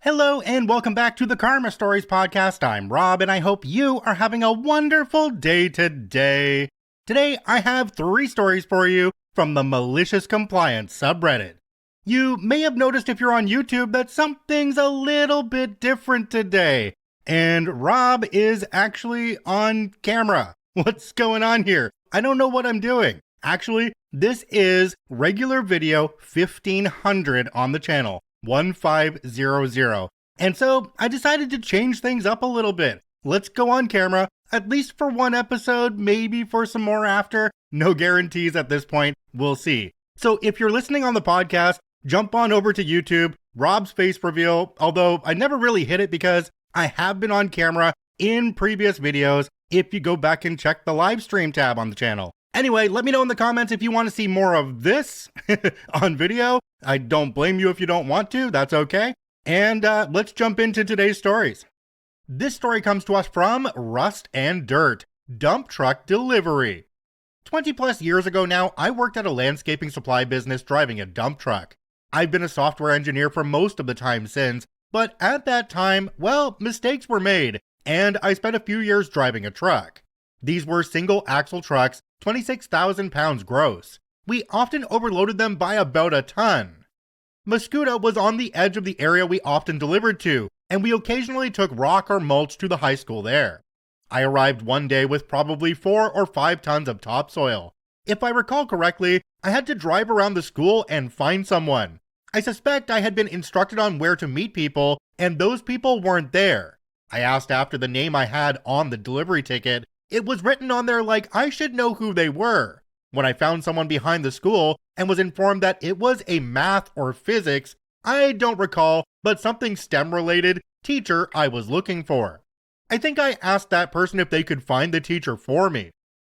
Hello and welcome back to the Karma Stories podcast. I'm Rob and I hope you are having a wonderful day today. Today I have 3 stories for you from the Malicious Compliance subreddit. You may have noticed if you're on YouTube that something's a little bit different today. And Rob is actually on camera. What's going on here? I don't know what I'm doing. Actually, this is regular video 1500 on the channel. 1500. And so I decided to change things up a little bit. Let's go on camera, at least for one episode, maybe for some more after. No guarantees at this point, we'll see. So if you're listening on the podcast, jump on over to YouTube, Rob's face reveal, although I never really hit it because I have been on camera in previous videos if you go back and check the live stream tab on the channel. Anyway, let me know in the comments if you want to see more of this on video. I don't blame you if you don't want to, that's okay. And let's jump into today's stories. This story comes to us from Rust and Dirt, Dump Truck Delivery. 20 plus years ago now, I worked at a landscaping supply business driving a dump truck. I've been a software engineer for most of the time since, but at that time, well, mistakes were made, and I spent a few years driving a truck. These were single axle trucks, 26,000 pounds gross. We often overloaded them by about a ton. Muscuda was on the edge of the area we often delivered to, and we occasionally took rock or mulch to the high school there. I arrived one day with probably 4 or 5 tons of topsoil. If I recall correctly, I had to drive around the school and find someone. I suspect I had been instructed on where to meet people, and those people weren't there. I asked after the name I had on the delivery ticket. It was written on there like I should know who they were. When I found someone behind the school and was informed that it was a math or physics, I don't recall, but something STEM related, teacher I was looking for. I think I asked that person if they could find the teacher for me.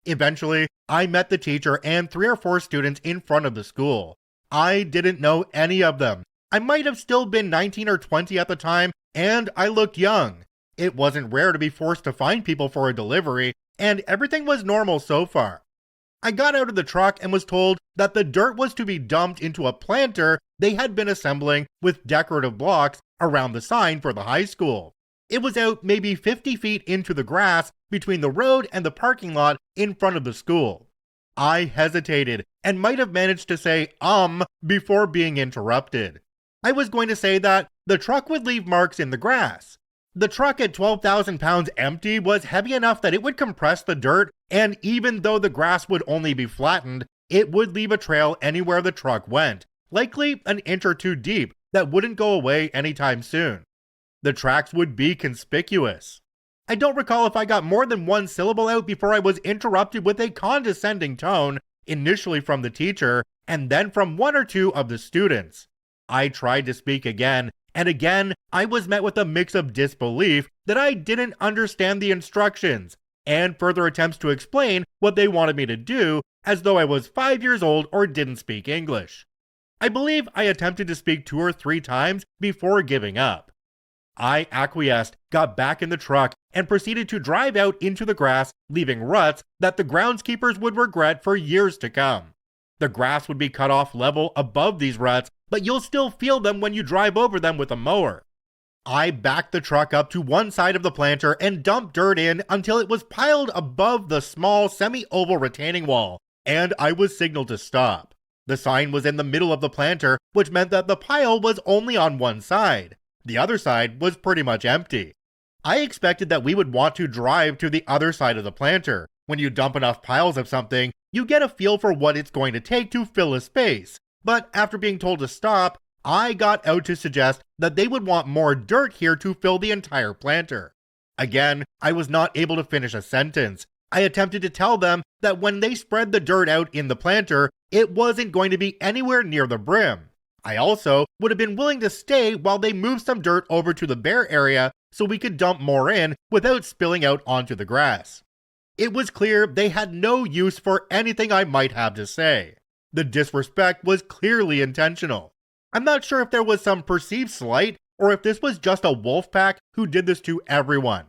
Eventually, I met the teacher and 3 or 4 students in front of the school. I didn't know any of them. I might have still been 19 or 20 at the time, and I looked young. It wasn't rare to be forced to find people for a delivery, and everything was normal so far. I got out of the truck and was told that the dirt was to be dumped into a planter they had been assembling with decorative blocks around the sign for the high school. It was out maybe 50 feet into the grass between the road and the parking lot in front of the school. I hesitated and might have managed to say before being interrupted. I was going to say that the truck would leave marks in the grass. The truck at 12,000 pounds empty was heavy enough that it would compress the dirt, and even though the grass would only be flattened, it would leave a trail anywhere the truck went, likely an inch or 2 deep that wouldn't go away anytime soon. The tracks would be conspicuous. I don't recall if I got more than 1 syllable out before I was interrupted with a condescending tone, initially from the teacher, and then from 1 or 2 of the students. I tried to speak again, and again, I was met with a mix of disbelief that I didn't understand the instructions, and further attempts to explain what they wanted me to do, as though I was 5 years old or didn't speak English. I believe I attempted to speak 2 or 3 times before giving up. I acquiesced, got back in the truck, and proceeded to drive out into the grass, leaving ruts that the groundskeepers would regret for years to come. The grass would be cut off level above these ruts, but you'll still feel them when you drive over them with a mower. I backed the truck up to one side of the planter and dumped dirt in until it was piled above the small semi-oval retaining wall, and I was signaled to stop. The sign was in the middle of the planter, which meant that the pile was only on one side. The other side was pretty much empty. I expected that we would want to drive to the other side of the planter. When you dump enough piles of something, you get a feel for what it's going to take to fill a space. But after being told to stop, I got out to suggest that they would want more dirt here to fill the entire planter. Again, I was not able to finish a sentence. I attempted to tell them that when they spread the dirt out in the planter, it wasn't going to be anywhere near the brim. I also would have been willing to stay while they moved some dirt over to the bare area so we could dump more in without spilling out onto the grass. It was clear they had no use for anything I might have to say. The disrespect was clearly intentional. I'm not sure if there was some perceived slight or if this was just a wolf pack who did this to everyone.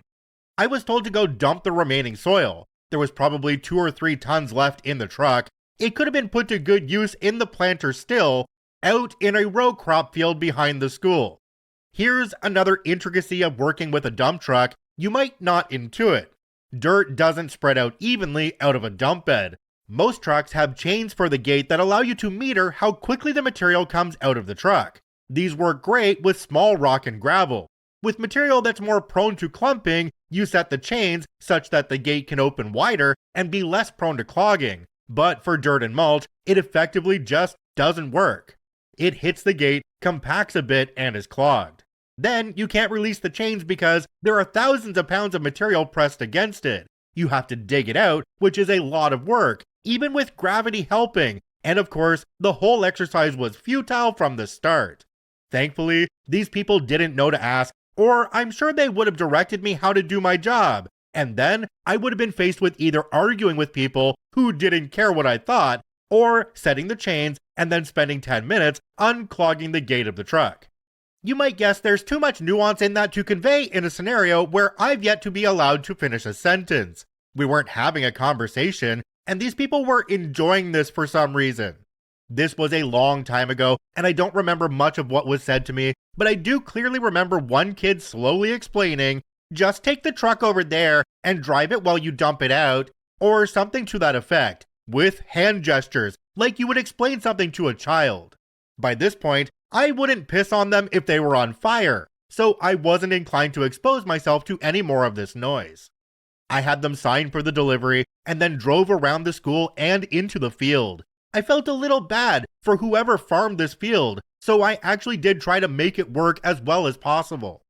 I was told to go dump the remaining soil. There was probably 2 or 3 tons left in the truck. It could have been put to good use in the planter still, out in a row crop field behind the school. Here's another intricacy of working with a dump truck you might not intuit. Dirt doesn't spread out evenly out of a dump bed. Most trucks have chains for the gate that allow you to meter how quickly the material comes out of the truck. These work great with small rock and gravel. With material that's more prone to clumping, you set the chains such that the gate can open wider and be less prone to clogging. But for dirt and mulch, it effectively just doesn't work. It hits the gate, compacts a bit, and is clogged. Then you can't release the chains because there are thousands of pounds of material pressed against it. You have to dig it out, which is a lot of work, even with gravity helping. And of course, the whole exercise was futile from the start. Thankfully, these people didn't know to ask, or I'm sure they would have directed me how to do my job. And then I would have been faced with either arguing with people who didn't care what I thought, or setting the chains and then spending 10 minutes unclogging the gate of the truck. You might guess there's too much nuance in that to convey in a scenario where I've yet to be allowed to finish a sentence. We weren't having a conversation, and these people were enjoying this for some reason. This was a long time ago, and I don't remember much of what was said to me, but I do clearly remember one kid slowly explaining, "Just take the truck over there and drive it while you dump it out," or something to that effect, with hand gestures, like you would explain something to a child. By this point, I wouldn't piss on them if they were on fire, so I wasn't inclined to expose myself to any more of this noise. I had them sign for the delivery and then drove around the school and into the field. I felt a little bad for whoever farmed this field, so I actually did try to make it work as well as possible.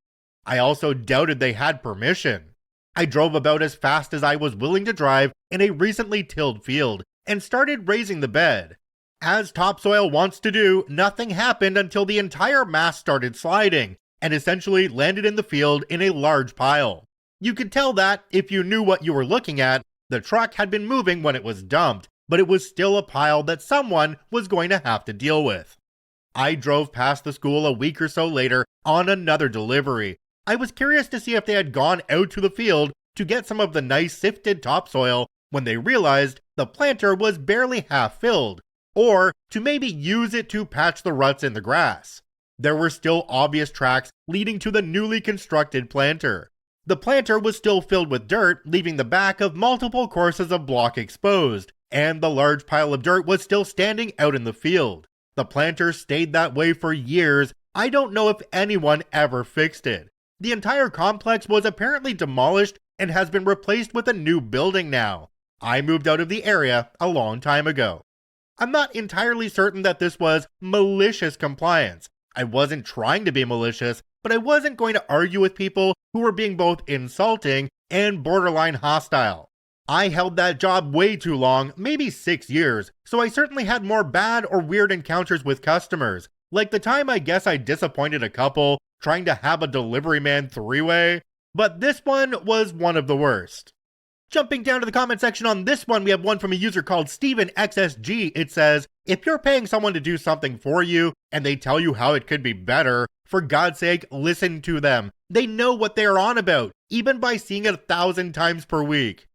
I also doubted they had permission. I drove about as fast as I was willing to drive in a recently tilled field and started raising the bed. As topsoil wants to do, nothing happened until the entire mass started sliding and essentially landed in the field in a large pile. You could tell that, if you knew what you were looking at, the truck had been moving when it was dumped, but it was still a pile that someone was going to have to deal with. I drove past the school a week or so later on another delivery. I was curious to see if they had gone out to the field to get some of the nice sifted topsoil when they realized the planter was barely half filled, or to maybe use it to patch the ruts in the grass. There were still obvious tracks leading to the newly constructed planter. The planter was still filled with dirt, leaving the back of multiple courses of block exposed, and the large pile of dirt was still standing out in the field. The planter stayed that way for years. I don't know if anyone ever fixed it. The entire complex was apparently demolished and has been replaced with a new building now. I moved out of the area a long time ago. I'm not entirely certain that this was malicious compliance. I wasn't trying to be malicious, but I wasn't going to argue with people who were being both insulting and borderline hostile. I held that job way too long, maybe 6 years, so I certainly had more bad or weird encounters with customers, like the time I guess I disappointed a couple trying to have a delivery man three-way, but this one was one of the worst. Jumping down to the comment section on this one, we have one from a user called StevenXSG. It says, "If you're paying someone to do something for you and they tell you how it could be better, for God's sake, listen to them. They know what they're on about, even by seeing it 1,000 times per week."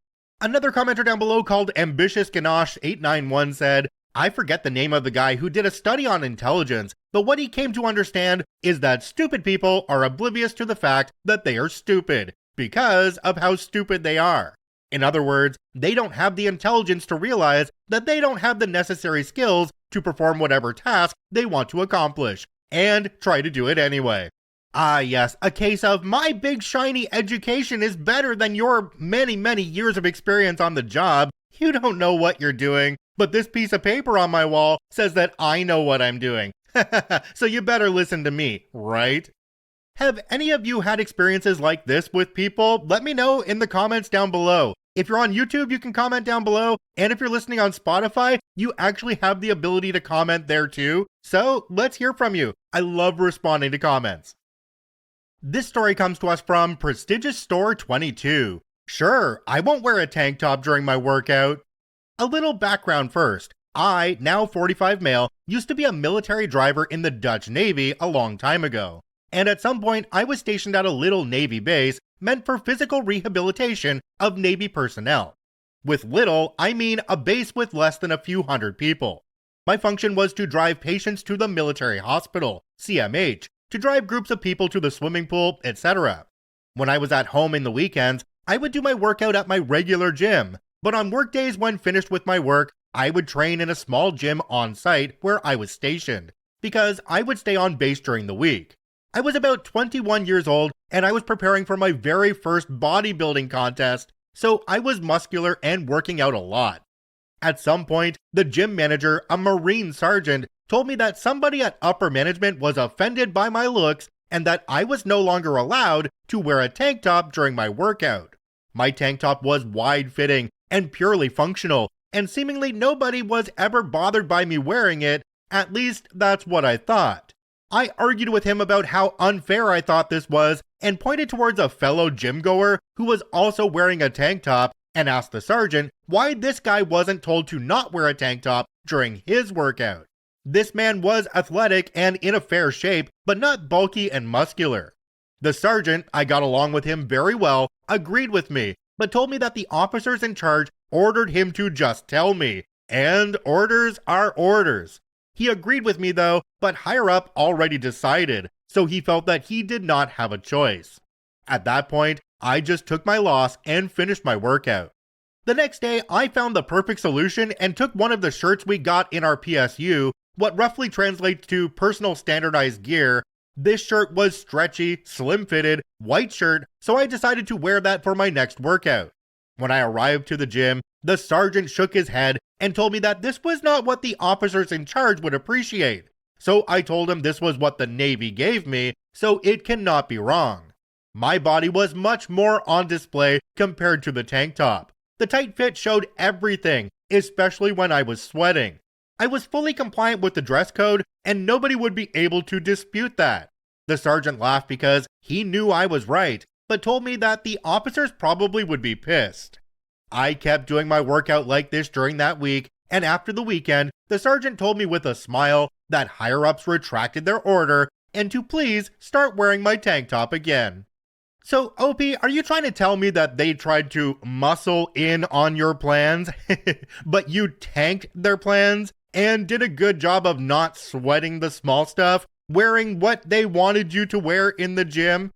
Another commenter down below called AmbitiousGanache891 said, "I forget the name of the guy who did a study on intelligence, but what he came to understand is that stupid people are oblivious to the fact that they are stupid, because of how stupid they are. In other words, they don't have the intelligence to realize that they don't have the necessary skills to perform whatever task they want to accomplish, and try to do it anyway." Ah yes, a case of my big shiny education is better than your many, many years of experience on the job. You don't know what you're doing, but this piece of paper on my wall says that I know what I'm doing. So you better listen to me, right? Have any of you had experiences like this with people? Let me know in the comments down below. If you're on YouTube, you can comment down below, and if you're listening on Spotify, you actually have the ability to comment there too. So let's hear from you. I love responding to comments. This story comes to us from Prestigious Store 22. "Sure, I won't wear a tank top during my workout." A little background first. I, now 45 male, used to be a military driver in the Dutch Navy a long time ago. And at some point, I was stationed at a little Navy base meant for physical rehabilitation of Navy personnel. With little, I mean a base with less than a few hundred people. My function was to drive patients to the military hospital, CMH, to drive groups of people to the swimming pool, etc. When I was at home in the weekends, I would do my workout at my regular gym, but on work days when finished with my work, I would train in a small gym on site where I was stationed, because I would stay on base during the week. I was about 21 years old and I was preparing for my very first bodybuilding contest, so I was muscular and working out a lot. At some point, the gym manager, a Marine sergeant, told me that somebody at upper management was offended by my looks and that I was no longer allowed to wear a tank top during my workout. My tank top was wide-fitting and purely functional, and seemingly nobody was ever bothered by me wearing it, at least that's what I thought. I argued with him about how unfair I thought this was and pointed towards a fellow gym goer who was also wearing a tank top and asked the sergeant why this guy wasn't told to not wear a tank top during his workout. This man was athletic and in a fair shape, but not bulky and muscular. The sergeant, I got along with him very well, agreed with me, but told me that the officers in charge ordered him to just tell me, and orders are orders. He agreed with me though, but higher up already decided, so he felt that he did not have a choice. At that point, I just took my loss and finished my workout. The next day, I found the perfect solution and took one of the shirts we got in our PSU, what roughly translates to personal standardized gear. This shirt was stretchy, slim-fitted, white shirt, so I decided to wear that for my next workout. When I arrived to the gym, the sergeant shook his head and told me that this was not what the officers in charge would appreciate. So I told him this was what the Navy gave me, so it cannot be wrong. My body was much more on display compared to the tank top. The tight fit showed everything, especially when I was sweating. I was fully compliant with the dress code, and nobody would be able to dispute that. The sergeant laughed because he knew I was right, but told me that the officers probably would be pissed. I kept doing my workout like this during that week, and after the weekend, the sergeant told me with a smile that higher-ups retracted their order and to please start wearing my tank top again. So, OP, are you trying to tell me that they tried to muscle in on your plans, but you tanked their plans and did a good job of not sweating the small stuff, wearing what they wanted you to wear in the gym?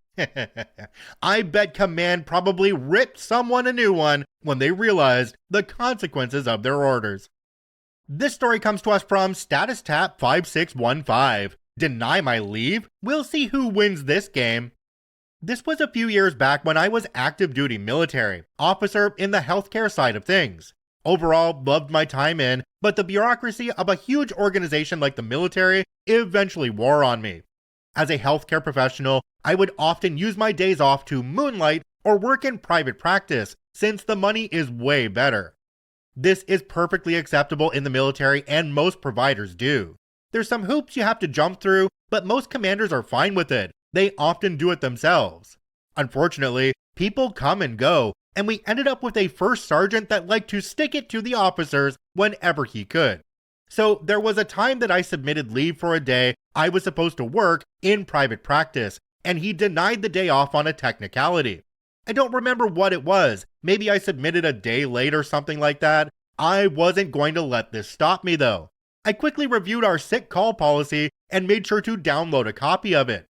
I bet Command probably ripped someone a new one when they realized the consequences of their orders. This story comes to us from Status Tap 5615. Deny my leave? We'll see who wins this game. This was a few years back when I was active duty military, officer in the healthcare side of things. Overall, loved my time in, but the bureaucracy of a huge organization like the military eventually wore on me. As a healthcare professional, I would often use my days off to moonlight or work in private practice, since the money is way better. This is perfectly acceptable in the military and most providers do. There's some hoops you have to jump through, but most commanders are fine with it. They often do it themselves. Unfortunately, people come and go, and we ended up with a first sergeant that liked to stick it to the officers whenever he could. So there was a time that I submitted leave for a day I was supposed to work in private practice, and he denied the day off on a technicality. I don't remember what it was. Maybe I submitted a day late or something like that. I wasn't going to let this stop me though. I quickly reviewed our sick call policy and made sure to download a copy of it.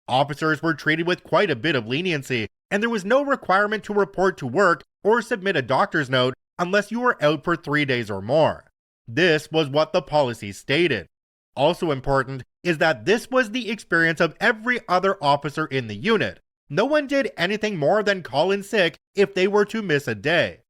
Officers were treated with quite a bit of leniency, and there was no requirement to report to work or submit a doctor's note unless you were out for 3 days or more. This was what the policy stated. Also important is that this was the experience of every other officer in the unit. No one did anything more than call in sick if they were to miss a day.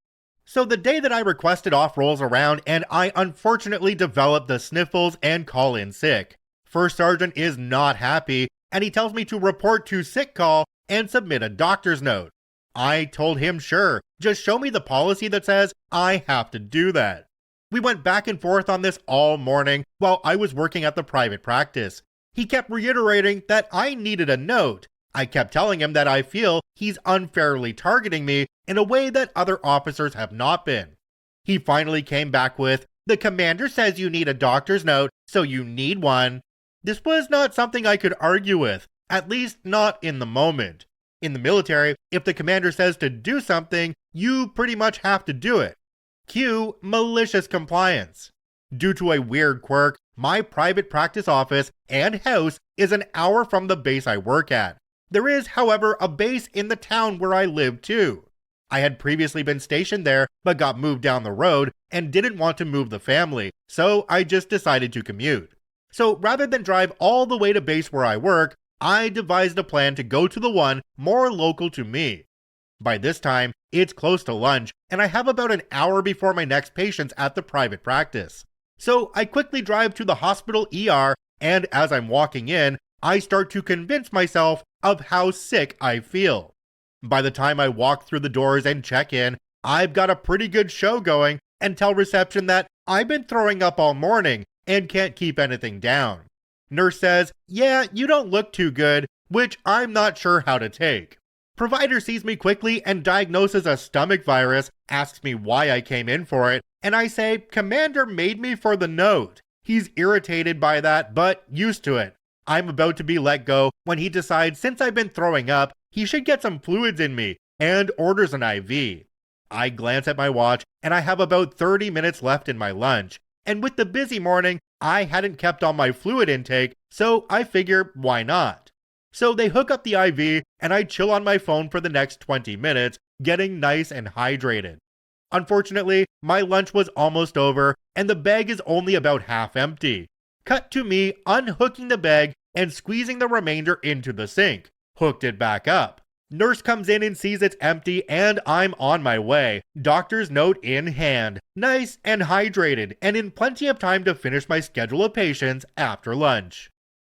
So the day that I requested off rolls around, and I unfortunately developed the sniffles and call in sick. First Sergeant is not happy, and he tells me to report to sick call and submit a doctor's note. I told him sure, just show me the policy that says I have to do that. We went back and forth on this all morning while I was working at the private practice. He kept reiterating that I needed a note. I kept telling him that I feel he's unfairly targeting me in a way that other officers have not been. He finally came back with, "The commander says you need a doctor's note, so you need one." This was not something I could argue with, at least not in the moment. In the military, if the commander says to do something, you pretty much have to do it. Cue Malicious Compliance. Due to a weird quirk, my private practice office and house is an hour from the base I work at. There is, however, a base in the town where I live too. I had previously been stationed there, but got moved down the road and didn't want to move the family, so I just decided to commute. So rather than drive all the way to base where I work, I devised a plan to go to the one more local to me. By this time, it's close to lunch, and I have about an hour before my next patient's at the private practice. So I quickly drive to the hospital ER, and as I'm walking in, I start to convince myself of how sick I feel. By the time I walk through the doors and check in, I've got a pretty good show going and tell reception that I've been throwing up all morning and can't keep anything down. Nurse says, "Yeah, you don't look too good," which I'm not sure how to take. Provider sees me quickly and diagnoses a stomach virus, asks me why I came in for it, and I say, "Commander made me for the note." He's irritated by that, but used to it. I'm about to be let go when he decides since I've been throwing up, he should get some fluids in me, and orders an IV. I glance at my watch, and I have about 30 minutes left in my lunch. And with the busy morning, I hadn't kept on my fluid intake, so I figure, why not? So they hook up the IV, and I chill on my phone for the next 20 minutes, getting nice and hydrated. Unfortunately, my lunch was almost over, and the bag is only about half empty. Cut to me unhooking the bag and squeezing the remainder into the sink. Hooked it back up. Nurse comes in and sees it's empty, and I'm on my way. Doctor's note in hand. Nice and hydrated, and in plenty of time to finish my schedule of patients after lunch.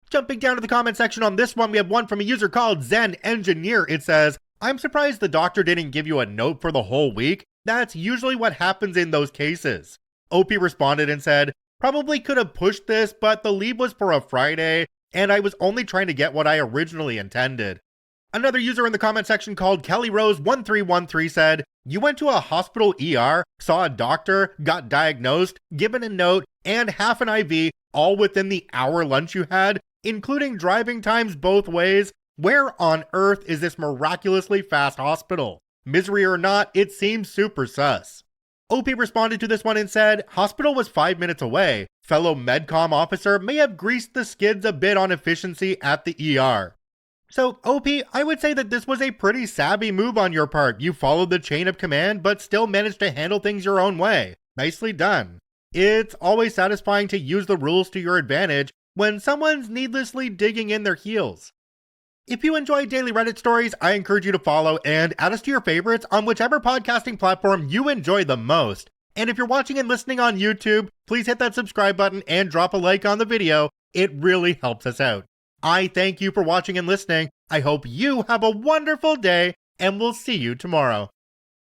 Jumping down to the comment section on this one, we have one from a user called Zen Engineer. It says, "I'm surprised the doctor didn't give you a note for the whole week. That's usually what happens in those cases." OP responded and said, "Probably could have pushed this, but the leave was for a Friday, and I was only trying to get what I originally intended." Another user in the comment section called Kelly Rose 1313 said, "You went to a hospital ER, saw a doctor, got diagnosed, given a note, and half an IV, all within the hour lunch you had, including driving times both ways. Where on earth is this miraculously fast hospital? Misery or not, it seems super sus." OP responded to this one and said, "Hospital was 5 minutes away. Fellow Medcom officer may have greased the skids a bit on efficiency at the ER." So, OP, I would say that this was a pretty savvy move on your part. You followed the chain of command, but still managed to handle things your own way. Nicely done. It's always satisfying to use the rules to your advantage when someone's needlessly digging in their heels. If you enjoy daily Reddit stories, I encourage you to follow and add us to your favorites on whichever podcasting platform you enjoy the most. And if you're watching and listening on YouTube, please hit that subscribe button and drop a like on the video. It really helps us out. I thank you for watching and listening. I hope you have a wonderful day, and we'll see you tomorrow.